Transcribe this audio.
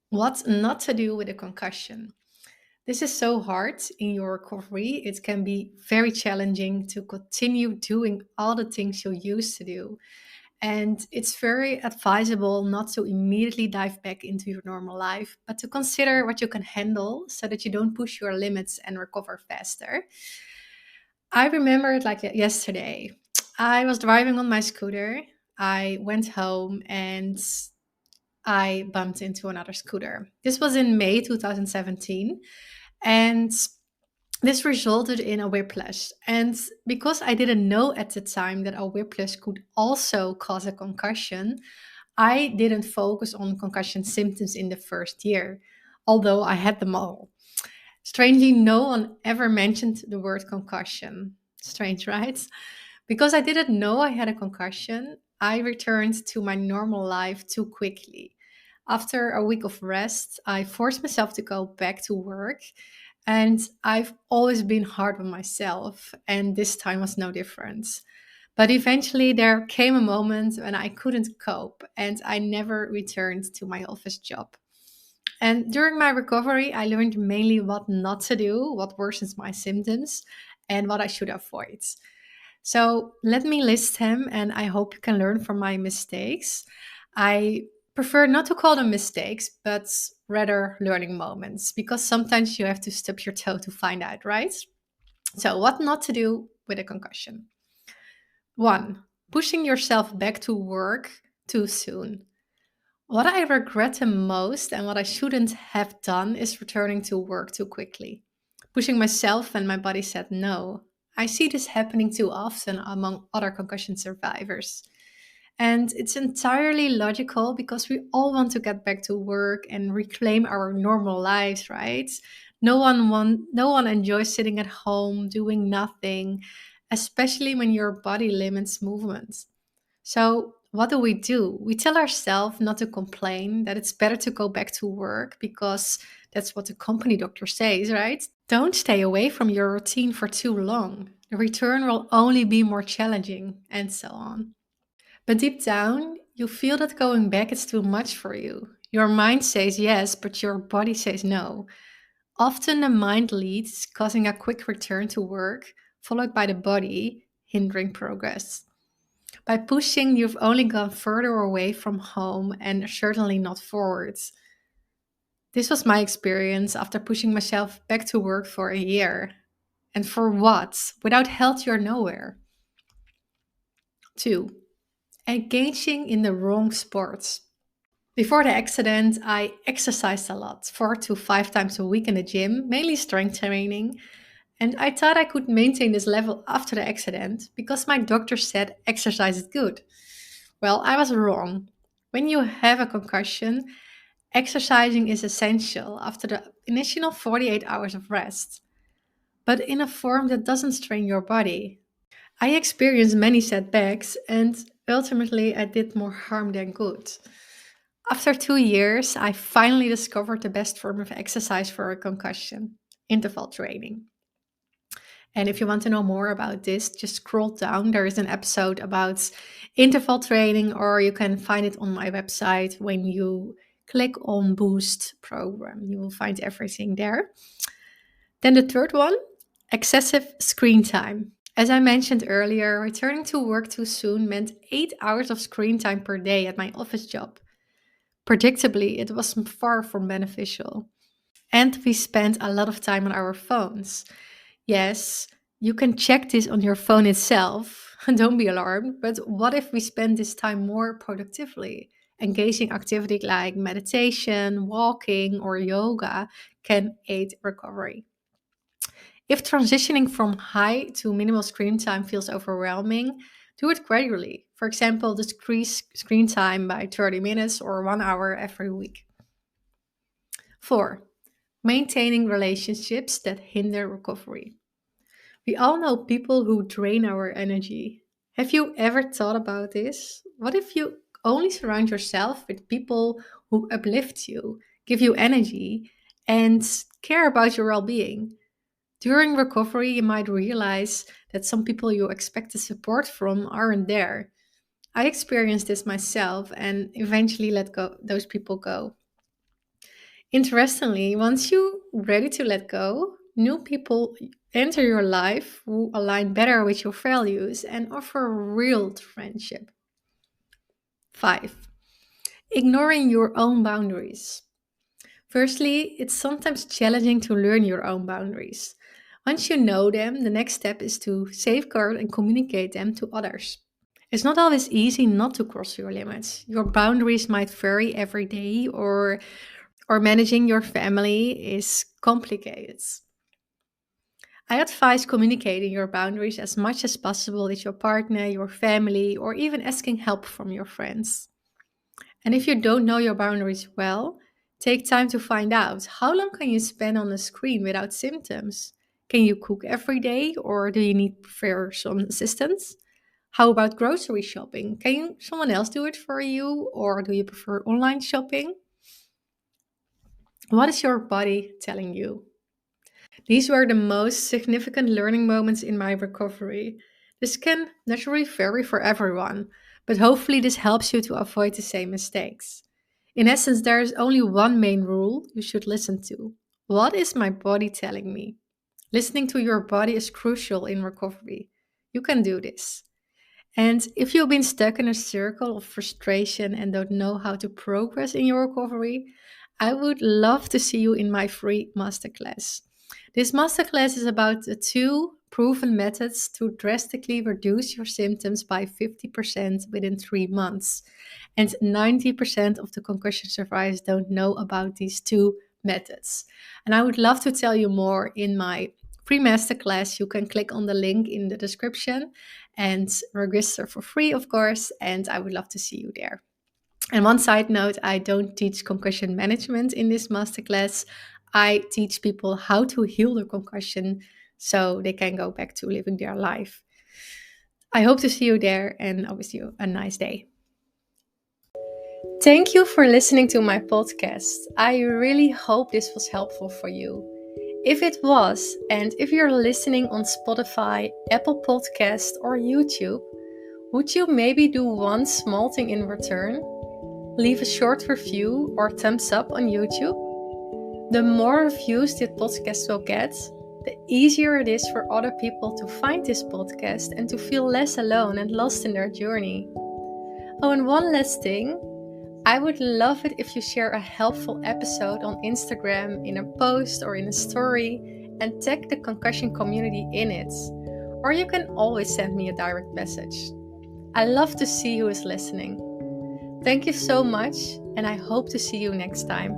What not to do with a concussion. This is so hard in your recovery. It can be very challenging to continue doing all the things you used to do. And it's very advisable not to immediately dive back into your normal life, but to consider what you can handle so that you don't push your limits and recover faster. I remember it like yesterday. I was driving on my scooter. I went home and I bumped into another scooter. This was in May 2017. And this resulted in a whiplash. And because I didn't know at the time that a whiplash could also cause a concussion, I didn't focus on concussion symptoms in the first year, although I had them all. Strangely, no one ever mentioned the word concussion. Strange, right? Because I didn't know I had a concussion, I returned to my normal life too quickly. After a week of rest, I forced myself to go back to work. And I've always been hard on myself, and this time was no different. But eventually, there came a moment when I couldn't cope, and I never returned to my office job. And during my recovery, I learned mainly what not to do, what worsens my symptoms, and what I should avoid. So let me list them, and I hope you can learn from my mistakes. I prefer not to call them mistakes, but rather learning moments, because sometimes you have to stub your toe to find out, right? So, what not to do with a concussion? One, pushing yourself back to work too soon. What I regret the most and what I shouldn't have done is returning to work too quickly. Pushing myself when my body said no. I see this happening too often among other concussion survivors. And it's entirely logical because we all want to get back to work and reclaim our normal lives, right? No one enjoys sitting at home doing nothing, especially when your body limits movement. So, what do? We tell ourselves not to complain, that it's better to go back to work because that's what the company doctor says, right? Don't stay away from your routine for too long. The return will only be more challenging, and so on. But deep down, you feel that going back is too much for you. Your mind says yes, but your body says no. Often the mind leads, causing a quick return to work, followed by the body, hindering progress. By pushing, you've only gone further away from home and certainly not forwards. This was my experience after pushing myself back to work for a year. And for what? Without health, you're nowhere. Two, engaging in the wrong sports. Before the accident, I exercised a lot, 4 to 5 times a week in the gym, mainly strength training. And I thought I could maintain this level after the accident because my doctor said exercise is good. Well, I was wrong. When you have a concussion, exercising is essential after the initial 48 hours of rest, but in a form that doesn't strain your body. I experienced many setbacks, and ultimately, I did more harm than good. After 2 years, I finally discovered the best form of exercise for a concussion: interval training. And if you want to know more about this, just scroll down. There is an episode about interval training, or you can find it on my website when you click on Boost program. You will find everything there. Then the third one, excessive screen time. As I mentioned earlier, returning to work too soon meant 8 hours of screen time per day at my office job. Predictably, it was far from beneficial. And we spent a lot of time on our phones. Yes, you can check this on your phone itself. Don't be alarmed. But what if we spend this time more productively? Engaging activity like meditation, walking, or yoga can aid recovery. If transitioning from high to minimal screen time feels overwhelming, do it gradually. For example, decrease screen time by 30 minutes or 1 hour every week. Four, maintaining relationships that hinder recovery. We all know people who drain our energy. Have you ever thought about this? What if you only surround yourself with people who uplift you, give you energy, and care about your well being? During recovery, you might realize that some people you expected support from aren't there. I experienced this myself and eventually let go those people go. Interestingly, once you're ready to let go, new people enter your life who align better with your values and offer real friendship. 5. Ignoring your own boundaries. Firstly, it's sometimes challenging to learn your own boundaries. Once you know them, the next step is to safeguard and communicate them to others. It's not always easy not to cross your limits. Your boundaries might vary every day, or managing your family is complicated. I advise communicating your boundaries as much as possible with your partner, your family, or even asking help from your friends. And if you don't know your boundaries well, take time to find out how long can you spend on the screen without symptoms? Can you cook every day or do you need prefer some assistance? How about grocery shopping? Can someone else do it for you or do you prefer online shopping? What is your body telling you? These were the most significant learning moments in my recovery. This can naturally vary for everyone, but hopefully, this helps you to avoid the same mistakes. In essence, there is only one main rule you should listen to. What is my body telling me? Listening to your body is crucial in recovery. You can do this. And if you've been stuck in a circle of frustration and don't know how to progress in your recovery, I would love to see you in my free masterclass. This masterclass is about the two proven methods to drastically reduce your symptoms by 50% within 3 months. And 90% of the concussion survivors don't know about these two methods. And I would love to tell you more in my free masterclass. You can click on the link in the description and register for free, of course. And I would love to see you there. And one side note, I don't teach concussion management in this masterclass. I teach people how to heal their concussion so they can go back to living their life. I hope to see you there and I wish you a nice day. Thank you for listening to my podcast. I really hope this was helpful for you. If it was, and if you're listening on Spotify, Apple Podcast, or YouTube, would you maybe do one small thing in return? Leave a short review or thumbs up on YouTube. The more reviews this podcast will get, the easier it is for other people to find this podcast and to feel less alone and lost in their journey. Oh, and one last thing. I would love it if you share a helpful episode on Instagram in a post or in a story and tag the concussion community in it. Or you can always send me a direct message. I love to see who is listening. Thank you so much, and I hope to see you next time.